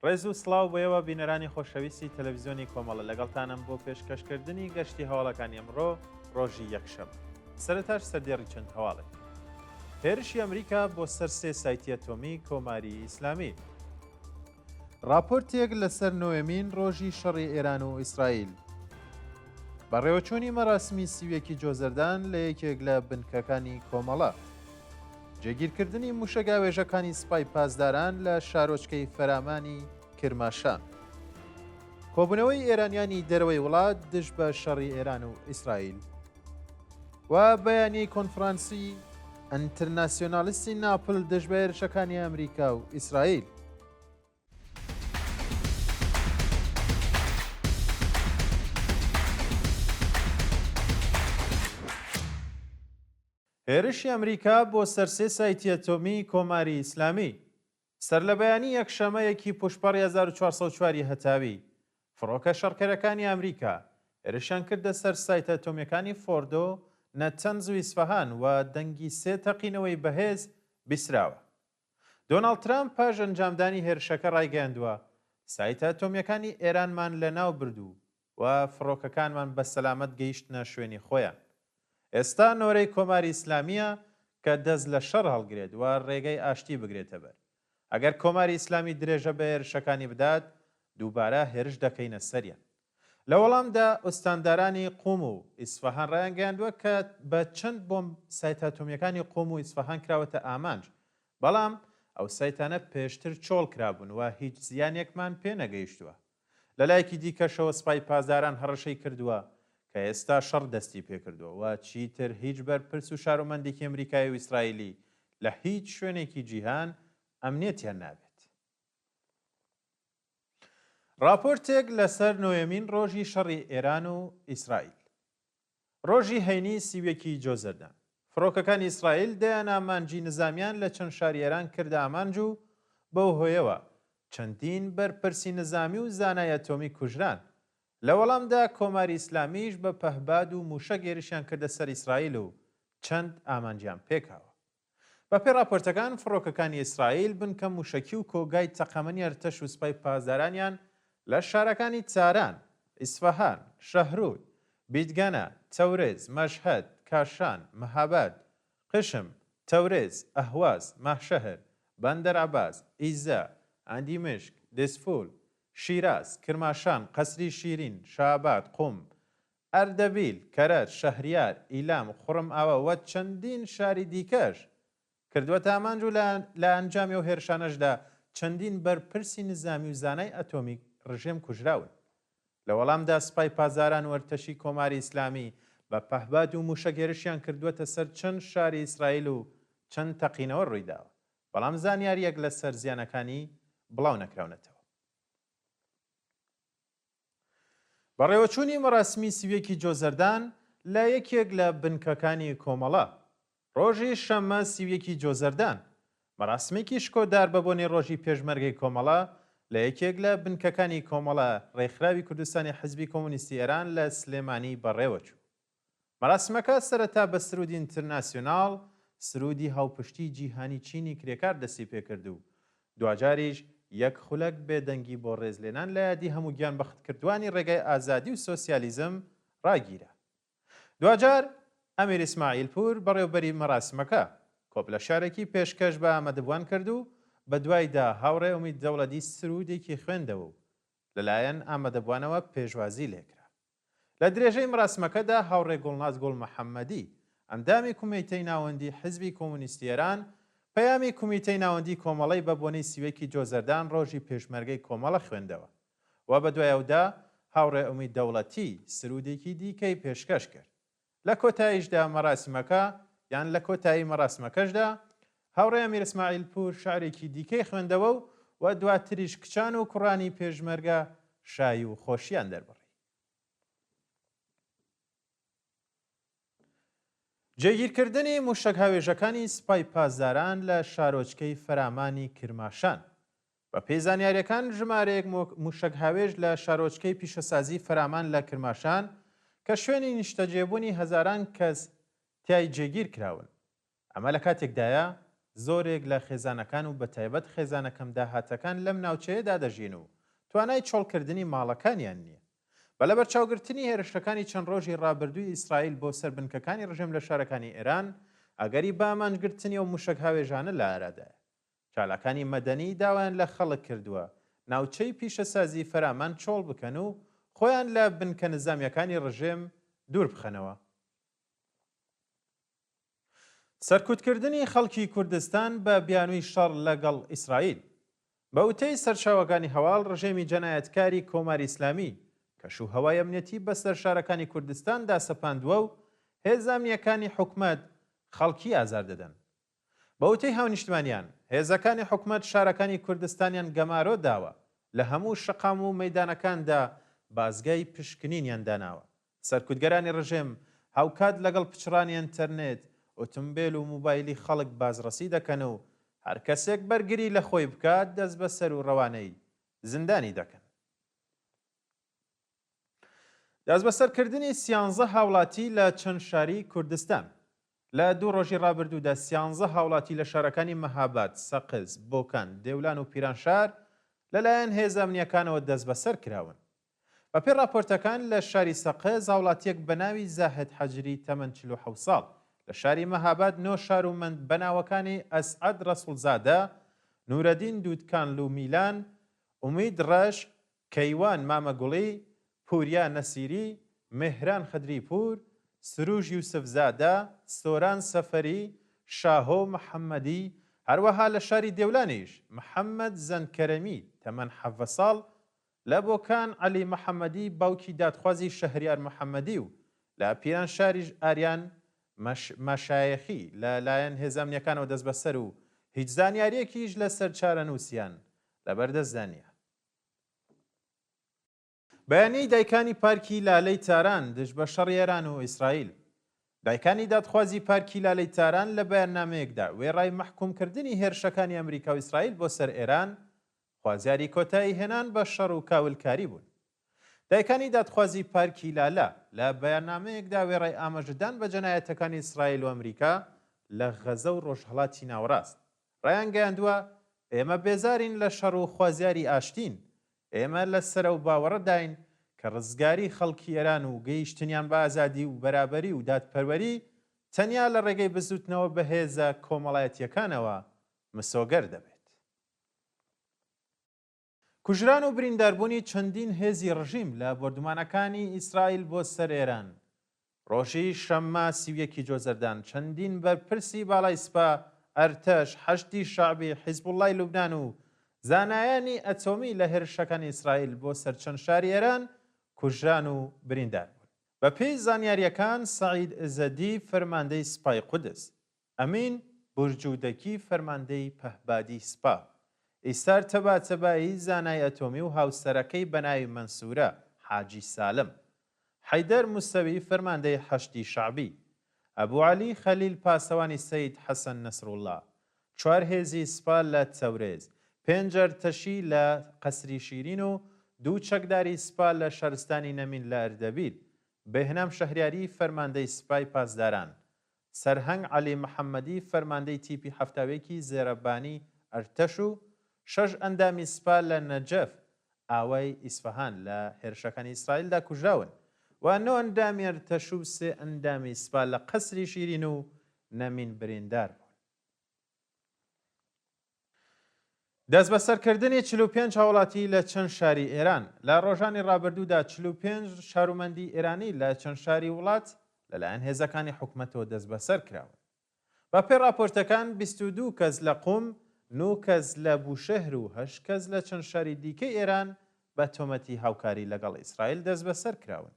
ڕێز و سڵاو بۆیەوە بینەرانی خۆشەویستی تەلەڤیزیۆنی کۆمەڵە لەگەڵتانم بۆ پێشکەشکردنی گەشتی هەواڵەکانی ئەمڕۆ ڕۆژی یەکشەمە. سەرەتاش سەردێڕی چەند هەواڵێک. هێرشی ئەمریکا بۆ سەر سێ سایتی ئەتۆمی کۆماری ئیسلامی. راپۆرتێک لەسەر نۆیەمین ڕۆژی شەڕی ئێران و ئیسرائیل. بەڕێوەچوونی مەراسمی سیوێکی جۆزەردان لە یەکێک لە بنکەکانی کۆمەڵە. جێگیرکردنی موشەگاوێژەکانی سوپای پاسداران لە شارۆچکەی فەرامانی کرماشان. کۆبوونەوەی ئێرانیانی دەرەوەی وڵات دژ بە شەڕی ئێران و ئیسرائیل. و بەیانی کۆنفرانسی ئەنتەرناسیۆنالیستی ناپل دژ بە هێرشەکانی ئەمریکا و ئیسرائیل. هێرشی ئەمریکا بۆ سەرسێ سایتی ئەتۆمی کۆماری ئیسلامی. سەر لە بەیانی یەکشەمەیەکی پوشپەڕی 1404 هەتاوی فڕۆکە شەڕکەرەکانی ئەمریکا هێرشیان کردە سەر سایتە ئەتۆمیەکانی فۆردۆ، نەتەنز و ئیسفەهان و دەنگی سێ تەقینەوەی بەهێز بیسراوە. دۆناڵد ترامپ پاش ئەنجامدانی هێرشەکە ڕایگەیاندووە سایتە ئەتۆمیەکانی ئێرانمان لەناو بردوو و فڕۆکەکانمان بە سەلامەت گەیشتنە شوێنی خۆیان. ئێستا نۆرەی کۆماری ئیسلامیە کە دەست لە شەڕ هەڵگرێت و ڕێگەی ئاشتی بگرێتە بەر. ئەگەر کۆماری ئیسلامی درێژە بە هێرشەکانی بدات، دووبارە هێرش دەکەینە سەریان. لە وەڵامدا ئوستاندارانی قوم و ئیسفەهان ڕایانگەیاندووە کە بە چەند بۆم سایتە ئەتۆمیەکانی قوم و ئیسفەهان کراوەتە ئامانج، بەڵام ئەو سایتانە پێشتر چۆڵ کرابوون و هیچ زیانێکمان پێ نەگەیشتووە. لە لایەکی دیکەشەوە سوپای پاسداران هەڕەشەی کردووە کە ئێستا شەڕ دەستی پێکردووە و چیتر هیچ بەرپرس و شارۆمەندێکی ئەمریکای و ئیسرائیلی لە هیچ شوێنێکی جیهان ئەمنیەتیان نابێت. راپۆرتێک لەسەر نۆیەمین ڕۆژی شەڕی ئێران و ئیسرائیل. ڕۆژی هەینی سیوێکی جۆزەردان. فڕۆکەکانی ئیسرائیل دەیان ئامانجی نزامیان لە چەند شاری ئێران کردە ئامانج و بەو هۆیەوە چەندین بەرپرسی نزامی و زانای ئەتۆمی کوژران. لە وەڵامدا کۆماری ئیسلامیش بە پەهباد و موشە گێرشیان کردە سەر ئیسرائیل و چەند ئامانجیان پێکاوە. بەپێی راپۆرتەکان فڕۆکەکانی ئیسرائیل بنکە موشەکی و کۆگای تەقەمەنی ئەرتەش و سوپای پاسدارانیان لە شارەکانی چاران، ئیسفەهان، شەهرود، بیتگەنە، تەورێز، مەشهەد، کاشان، مەهاباد، قشم، تەورێز، ئەهواز، ماهشەهر، بەندەرعەباس، ئیزە، ئەندیمشک، دێسفول، شیراز، کرماشان، قەسری شیرین، شابات، قوم، ئەردەبیل، کەرەج، شەهریار، ئیلام، خوڕم ئاوە و چەندین شاری دیکەش کردووەتە ئامانج و لە ئەنجامی و هێرشانەشدا چەندین بەرپرسی نزامی و زانای ئەتۆمیک ڕژێم کوژراون. لە وەڵامدا سوپای پاسداران وەرتەشی کۆماری ئیسلامی بە پەهباد و موشەگێرشیان کردووەتە سەر چەند شاری ئیسرائیل و چەند تەقینەوە ڕوویداوە، بەڵام زانیاریەک لە سەر زیانەکانی بڵاو نەکراونەتەوە. بەڕێوەچوونی مەراسمی سیوێکی جۆزەردان لە یەکێک لە بنکەکانی کۆمەڵە. ڕۆژی شەممە سیوێکی جۆزەردان مەراسمێکی شکۆدار بە بۆنەی ڕۆژی پێشمەرگەی کۆمەڵە لە یەکێک لە بنکەکانی کۆمەڵە ڕێکخراوی کوردستانی حزبی کۆمونیستی ئێران لە سلێمانی بەڕێوەچوو. مەراسمەکە سەرەتا بە سرودی ئینتەرناسیۆناڵ، سرودی هاوپشتی جیهانی چینی کرێکار دەستی پێکرد و دوجاریش یەک خولەک بێدەنگی بۆ ڕێزلێنان لە یادی هەموو گیان بەختکردوانی ڕێگای ئازادی و سۆسیالیزم ڕاگیرە. دوجار ئەمیر ئیسماعیلپور بەڕێوەبەری مەراسمەکە کۆپ لە شارێکی پێشکەش بە ئامادەبوان کرد و بە دوایدا هاوڕێ ئومید دەوڵەتی سرودێکی خوێندەوە و لەلایەن ئامادەبوانەوە پێشوازی لێکرا. لە درێژەی مەراسمەکەدا هاوڕێ گوڵناز گوڵ محەممەدی ئەندامی کومیتەی ناوەندی حزبی کۆمونیستی ئێران پەیامی کومیتەی ناوەندی کۆمەڵەی بە بۆنەی سیوێکی جۆزەردان ڕۆژی پێشمەرگەی کۆمەڵە خوێندەوە و بە دوایەوەدا هاوڕێ ئومید دەوڵەتی سرودێکی دیکەی پێشکەش کرد. لە کۆتاییشدا مەراسمەکە یان لە کۆتایی مەراسمەکەشدا هاوڕێ ئەمیر ئیسماعیلپور شعرێکی دیکەی خوێندەوە و دواتریش کچان و کوڕانی پێشمەرگە شایی و خۆشیان دەربڕی. جێگیرکردنی موشک هاوێژەکانی سوپای پاسداران لە شارۆچکەی فەرامانی کرماشان. بە پێی زانیاریەکان ژمارەیەک موشک هاوێژ لە شارۆچکەی پیشەسازی فەرامان لە کرماشان کە شوێنی نیشتەجێبوونی هەزاران کەس تیای جێگیر کراون. ئەمە لە کاتێکدایە زۆرێک لە خێزانەکان و بەتایبەت خێزانەکەم داهاتەکان لەم ناوچەیەدا دەژین و توانای چۆڵکردنی ماڵەکانیان نییە. بە لە بەرچاوگرتنی هێرشەکانی چەند ڕۆژی ڕابردووی ئیسرائیل بۆ سەر بنکەکانی ڕژێم لە شارەکانی ئێران ئەگەری بامانجگرتنی و موشک هاوێژانە لە ئارادایە. چالاکانی مەدەنی داوایان لە خەڵک کردووە ناوچەی پیشەسازی فەرامان چۆڵ بکەن و خۆیان لە بنکە نظامیەکانی ڕژێم دوور بخەنەوە. سەرکوتکردنی خەڵکی کوردستان بە بیانووی شەڕ لەگەڵ ئیسرائیل. بە وتەی سەرچاوەکانی هەواڵ ڕژێمی جەنایەتکاری کۆماری ئیسلامی کەشوو هەوای ئەمنیەتی بەسەر شارەکانی کوردستاندا سەپاندووە و هێز ئەمنیەکانی حکومەت خەڵکی ئازار دەدەن. بە وتەی هاونیشتمانیان هێزەکانی حکومەت شارەکانی کوردستانیان گەمارۆ داوە لە هەموو شەقام و مەیدانەکاندا بازگای پشکنینیان داناوە. سەرکوتگەرانی ڕژێم هاوکات لەگەڵ پچڕانی ئینتەرنێت ئۆتۆمبیل و موبایلی خەڵک بازرسی دەکەن و هەر کەسێک بەرگری لە خۆی بکات دەست بەسەر و ڕەوانەی زیندانی دەکەن. دەست بەسەرکردنی 13 هاوڵاتی لە چەند شاری کوردستان. لە دوو ڕۆژی ڕابردوودا 13 هاوڵاتی لە شارەکانی مەهاباد، سەقز، بۆکان، دێولان و پیرانشار لەلایەن هێز ئەمنیەکانەوە دەست بەسەر کراون. بەپێی راپۆرتەکان لە شاری سەقز هاوڵاتیەک بە ناوی زاهد حەجری تەمەن 47 ساڵ لە شاری مەهاباد 9 شارومەند بەناوەکانی ئەسعەد ڕەسوولزادە، نورەدین دوودکانل و میلان، ئومید ڕەش، کەیوان مامەگوڵی، پوریا نەسیری، مهران خدریپور، سروژ یوسفزادە، سۆران سەفەری، شاهۆ محەممەدی، هەروەها لە شاری دێولانیش محەممەد زەنکەرەمی تەمەن 7 ساڵ، لە بۆکان عەلی محەممەدی باوکی دادخوازی شەهریار محەممەدی و لە پیران شاریش ئاریان مەشایەخی لەلایەن هێز ئەمنیەکانەوە دەست بەسەر و هیچ زانیاریەکیش لەسەر چارەنووسیان لەبەردەستدانیە. بەیانی دایکانی پارکی لالەی تاران دژ بە شەڕی ئێران و ئیسرائیل. دایکانی دادخوازی پارکی لالەی تاران لە بەیاننامەیەکدا وێڕای مەحکومکردنی هێرشەکانی ئەمریکا و ئیسرائیل بۆ سەر ئێران خوازیاری کۆتایی هێنان بە شەڕ و کاولکاری بوون. دایکانی دادخوازی پارکی لالە لە بەیاننامەیەکدا وێڕای ئاماژەدان بە جەنایەتەکانی ئیسرائیل و ئەمریکا لە غەزە و ڕۆژهەڵاتی ناوەڕاست. ڕایان گەیاندووە ئێمە بێزارین لە شەڕ و خوازیاری ئاشتین. ئێمە لە سەرە و باوەڕەداین کە ڕزگاری خەڵکی ئێران و گەیشتنیان بە ئازادی و بەرابەری و دادپەروەری تەنیا لە ڕێگەی بزوتنەوە بە هێزە کۆمەڵایەتیەکانەوە مسۆگەر دەبێت. کوژران و برینداربوونی چەندین هێزی ڕژیم لە بۆردومانەکانی ئیسرائیل بۆ سەر ئێران. ڕۆژی شەممە 31 جۆزەردان چەندین بەرپرسی باڵای سپا، ئەرتەش، حەشتی شەعبی، حیزبوڵڵای لوبنان و زانایانی ئەتۆمی لە هێرشەکانی ئیسرائیل بۆ سەر چەند شاری ئێران کوژران و بریندار بوون. بە پێی زانیاریەکان سەعید ئزەدی فەرماندەی سپای قودس، ئەمین بورجودەکی فەرماندەی پەهبادی سپا، ئیسار تەباتەبایی زانای ئەتۆمی و هاوسەرەکەی بەناوی مەنسوورە حاجی سالم، حەیدەر موسەوی فەرماندەی حەشتی شەعبی، ئەبوعەلی خەلیل پاسەوانی سەید حەسەن نەسروڵڵا، 4 هێزی سپا لە تەورێز، 5 ئەرتەشی لە قەسری شیرین و 2 چەکداری سپا لە شارستانی نەمین لە ئەردەبیل، بێهنام شەهریاری فەرماندەی سپای پاسداران، سەرهەنگ عەلی محەممەدی فەرماندەی تیپی هەفتاوێکی زێرەبانی ئەرتەش و 6 ئەندامی سپا لە نەجەف ئاوای ئیسفەهان لە هێرشەکانی ئیسرائیلدا کوژراون و 9 ئەندامی ئەرتەش و 3 ئەندامی سپا لە قەسری شیرین و نەمین بریندار بوون. دەست بەسەرکردنی 45 هاوڵاتی لە چەند شاری ئێران. لە ڕۆژانی ڕابردوودا 45 شارومەندی ئێرانی لە چەند شاری وڵات لەلایەن هێزەکانی حکومەتەوە دەست بەسەر کراون. بە پێی راپۆرتەکان 22 کەس لە قوم، 9 کەس لە بوشەهر و 8 کەس لە چەند شاری دیکەی ئێران بە تۆمەتی هاوکاری لەگەڵ ئیسرائیل دەست بەسەر کراون.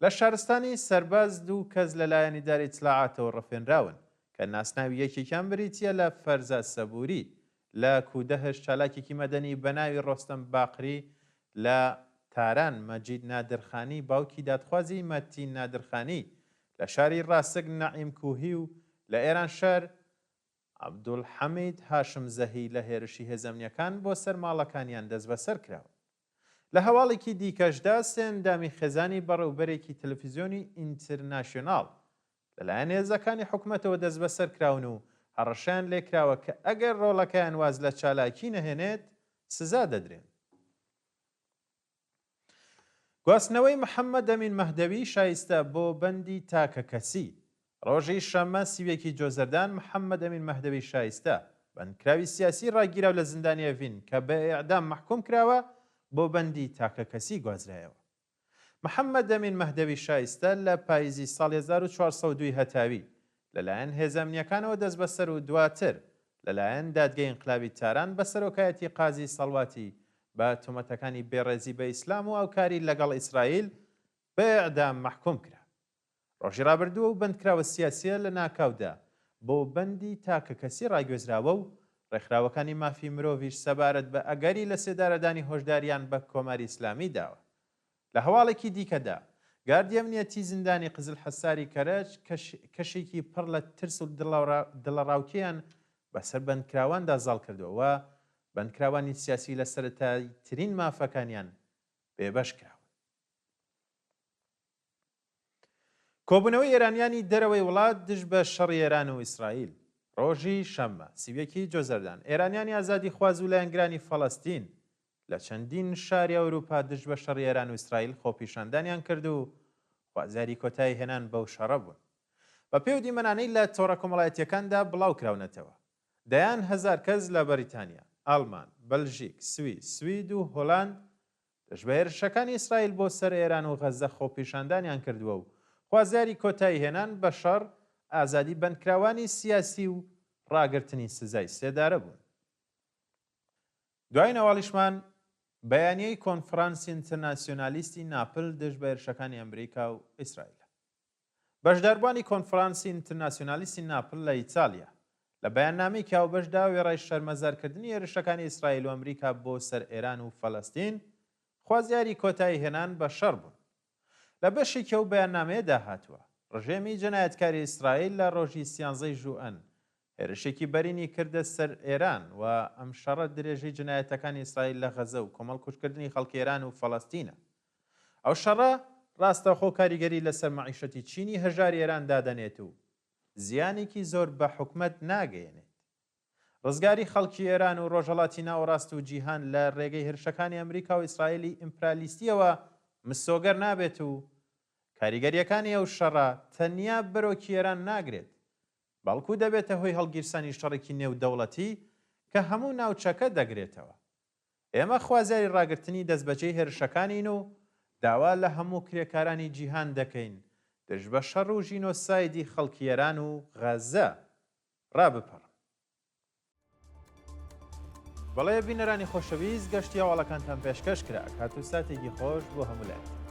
لە شارستانی سەرباز 2 کەس لەلایەن ئیداری ئیتلاعاتەوە ڕەفێنراون کە ناسناوی یەکێکیان بریتیە لە فەرزاد سەبووری، لە کودەهش چالاکێکی مەدەنی بەناوی ڕۆستەم باقری، لە تاران مەجید نادرخانی باوکی دادخوازی مەتین نادرخانی، لە شاری ڕاسک نەعیم کوهی و لە ئێران شار عەبدولحەمید هاشم زەهی لە هێرشی هێزەمنیەکان بۆ سەر ماڵەکانیان دەست بەسەر کراوە. لە هەواڵێکی دیکەشدا 3 ئەندامی خێزانی بەڕێوەبەرێکی تەلەڤیزیۆنی ئینتەرناشیۆناڵ لەلایەن هێزەکانی حکومەتەوە دەست بەسەر کراون و هەڕەشیان لێکراوە کە ئەگەر ڕۆڵەکەیان واز لە چالاکی نەهێنێت سزا دەدرێن. گواستنەوەی محەممەد ئەمین مەهدەوی شایستە بۆ بەندی تاکە کەسی. ڕۆژی شەمە سیوێکی جۆزەردان محەممەد ئەمین مەهدەوی شایستە بەندکراوی سیاسی ڕاگیراو لە زیندانی ئەڤین کە بە ئیعدام محکوم کراوە بۆ بەندی تاکە کەسی گوازرایەوە. محەممەد ئەمین مەهدەوی شایستە لە پاییزی ساڵی 1402 هەتاوی لەلایەن هێزە ئەمنیەکانەوە دەست بەسەر و دواتر لەلایەن دادگای ئینقلابی تاران بە سەرۆکایەتی قازی سەڵواتی بە تۆمەتەکانی بێڕێزی بە ئیسلام و ئەوکاری لەگەڵ ئیسرائیل بە ئیعدام محکوم کرا. ڕۆژی ڕابردووە و بەندکراوە سیاسیە لە ناکاودا بۆ بەندی تاکە کەسی ڕاگوێزراوە و ڕێکخراوەکانی مافی مرۆڤیش سەبارەت بە ئەگەری لە سێدارەدانی هۆشداریان بە کۆماری ئیسلامی داوە. لە هەواڵێکی دیکەدا گاردی ئەمنیەتی زیندانی قزل حەساری کەرەج کەشێکی پڕ لە ترس و دڵەڕاوکیان بەسەر بەندکراواندا زاڵ کردووە و بەندکراوانی سیاسی لە سەرەتایترین مافەکانیان بێبەش کراوە. کۆبوونەوەی ئێرانیانی دەرەوەی وڵات دژ بە شەڕی ئێران و ئیسرائیل. ڕۆژی شەممە سیوێکی جۆزەردان ئێرانیانی ئازادی خواز و لایەنگرانی فەڵەستین لە چەندین شاری ئەوروپا دژ بە شەڕی ئێران و ئیسرائیل خۆپیشاندانیان کرد و خوازیاری کۆتایی هێنان بەو شەڕە بوون. بە پێی دیمەنانەی لە تۆڕە کۆمەڵایەتیەکاندا بڵاو کراونەتەوە. دەیان هەزار کەس لە بەریتانیا، ئەڵمان، بەلژیک، سوید و هۆلاند دژ بە هێرشەکانی ئیسرائیل بۆ سەر ئێران و غەزە خۆپیشاندانیان کردووە و خوازیاری کۆتایی هێنان بە شەڕ، ئازادی بەندکراوانی سیاسی و ڕاگررتنی سزای سێدارە بوون. دوای نەواڵیشمان بەیانیەی کۆنفرانسی ئینتەرناسیۆنالیستی ناپل دژ بە هێرشەکانی ئەمریکا و ئیسرائیل. بەشداربوانی کۆنفرانسی ئینتەرناسیۆنالیستی ناپل لە ئیتالیا لە بەیاننامەی کاوبەشدا وێڕای شەرمەزارکردنی هێرشەکانی ئیسرائیل و ئەمریکا بۆ سەر ئێران و فەڵەستین خوازیاری کۆتایی هێنان بە شەڕ بوون. لە بەشێکی ئەو بەیاننامەیەدا هاتووە ڕژێمی جەنایەتکاری ئیسرائیل لە ڕۆژی 13 ژوئەن هێرشێکی بەرینی کردە سەر ئێران و ئەم شەڕە درێژەی جنایەتەکانی ئیسرائیل لە غەزە و کۆمەڵ کوشتکردنی خەڵکی ئێران و فەڵەستینە. ئەو شەڕە ڕاستەوخۆ کاریگەری لەسەر مەعیشەتی چینی هەژاری ئێران دادەنێت و زیانێکی زۆر بە حکومەت ناگەیەنێت. ڕزگاری خەڵکی ئێران و ڕۆژهەڵاتی ناوەڕاست و جیهان لە ڕێگەی هێرشەکانی ئەمریکا و ئیسرائیلی ئیمپرالیستیەوە مسۆگەر نابێت و کاریگەریەکانی ئەو شەڕە تەنیا بەرۆکی ئێران ناگرێت، بەڵکو دەبێتە هۆی هەڵگیرسانی شەڕێکی نێودەوڵەتی کە هەموو ناوچەکە دەگرێتەوە. ئێمە خوازیاری ڕاگررتنی دەستبەجەی هێرشەکانین و داوا لە هەموو کرێکارانی جیهان دەکەین دژ بە شەڕ و ژینۆسایدی خەڵکی ئێران و غەزە ڕابپەڕن. بەڵێ بینەرانی خۆشەویست گەشتی هەواڵەکانتان پێشکەش کرا کات و ساتێکی خۆش بۆ هەموو لایەن.